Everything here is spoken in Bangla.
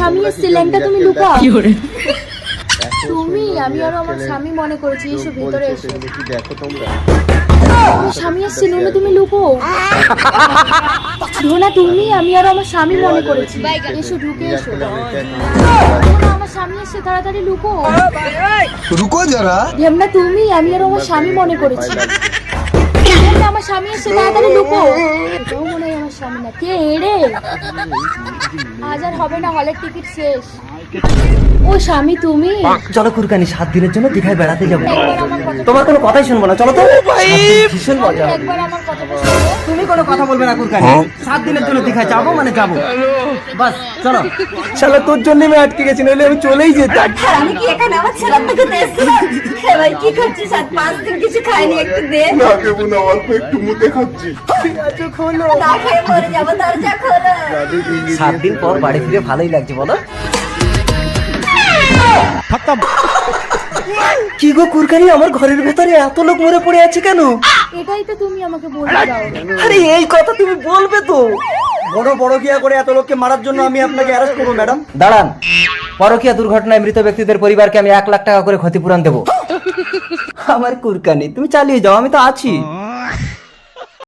স্বামী এসছে, ল্যাংটা তুমি লুকাও। তুমি আমি আর আমার স্বামী মনে করেছি, এসো ভেতরে এসো। দেখো তোমরা, আমার স্বামী এসছে, নোনা তুমি লুকাও। নোনা তুমি আমি আর আমার স্বামী মনে করেছি, এসো ঢুকে এসো। নোনা আমার স্বামী এসছে, তাড়াতাড়ি লুকাও। रुको जरा। ঢেমনা তুমি আমি আর আমার স্বামী মনে করেছি, ঢেমনা আমার স্বামী এসছে, তাড়াতাড়ি লুকাও। এটাও মনে হয় আমার স্বামী না, কে রে? আজ আর হবে না, হলের টিকিট শেষ। ও স্বামী তুমি? চলো কুরকানি, 7 দিনের জন্য দীঘায় বেড়াতে যাবো। একবার আমার কথা তোমার কোনো কথাই শুনবো না, চলো তো। ভীষণ মজা হবে। একবার আমার কথাটা শোনো। তুমি কোনো কথা বলবে না কুরকানি, 7 দিনের জন্য দীঘায় যাবো মানে যাবো, বাস চলো। শালা তোর জন্য আমি আটকে গেছি, নইলে আমি চলেই যেতাম। আমি কি এখানে আমার ছেলের থেকে দেখছিলাম? ভাই কি করছিস? 7-5 দিন কিছু খাইনি, একটু দে। না দেবো না, অল্প একটু মুখে খাচ্ছি। না খেয়ে মরে যাবো, দরজা খোলো। 7 দিন পর বাড়ি ফিরে ভালোই লাগছে বলো। কি গো কুরকানি, আমার ঘরের ভেতরে এত লোক মরে পড়ে আছে কেন? এটাই তো তুমি আমাকে বলতে দাও। আরে এই কথা তুমি বলবে তো। বড় পরকিয়া করে এত লোককে মারার জন্য আমি আপনাকে অ্যারেস্ট করবো ম্যাডাম। দাঁড়ান, পরকিয়া দুর্ঘটনায় মৃত ব্যক্তিদের পরিবারকে আমি 1 লাখ টাকা করে ক্ষতিপূরণ দেবো। আমার কুরকানি তুমি চালিয়ে যাও, আমি তো আছি।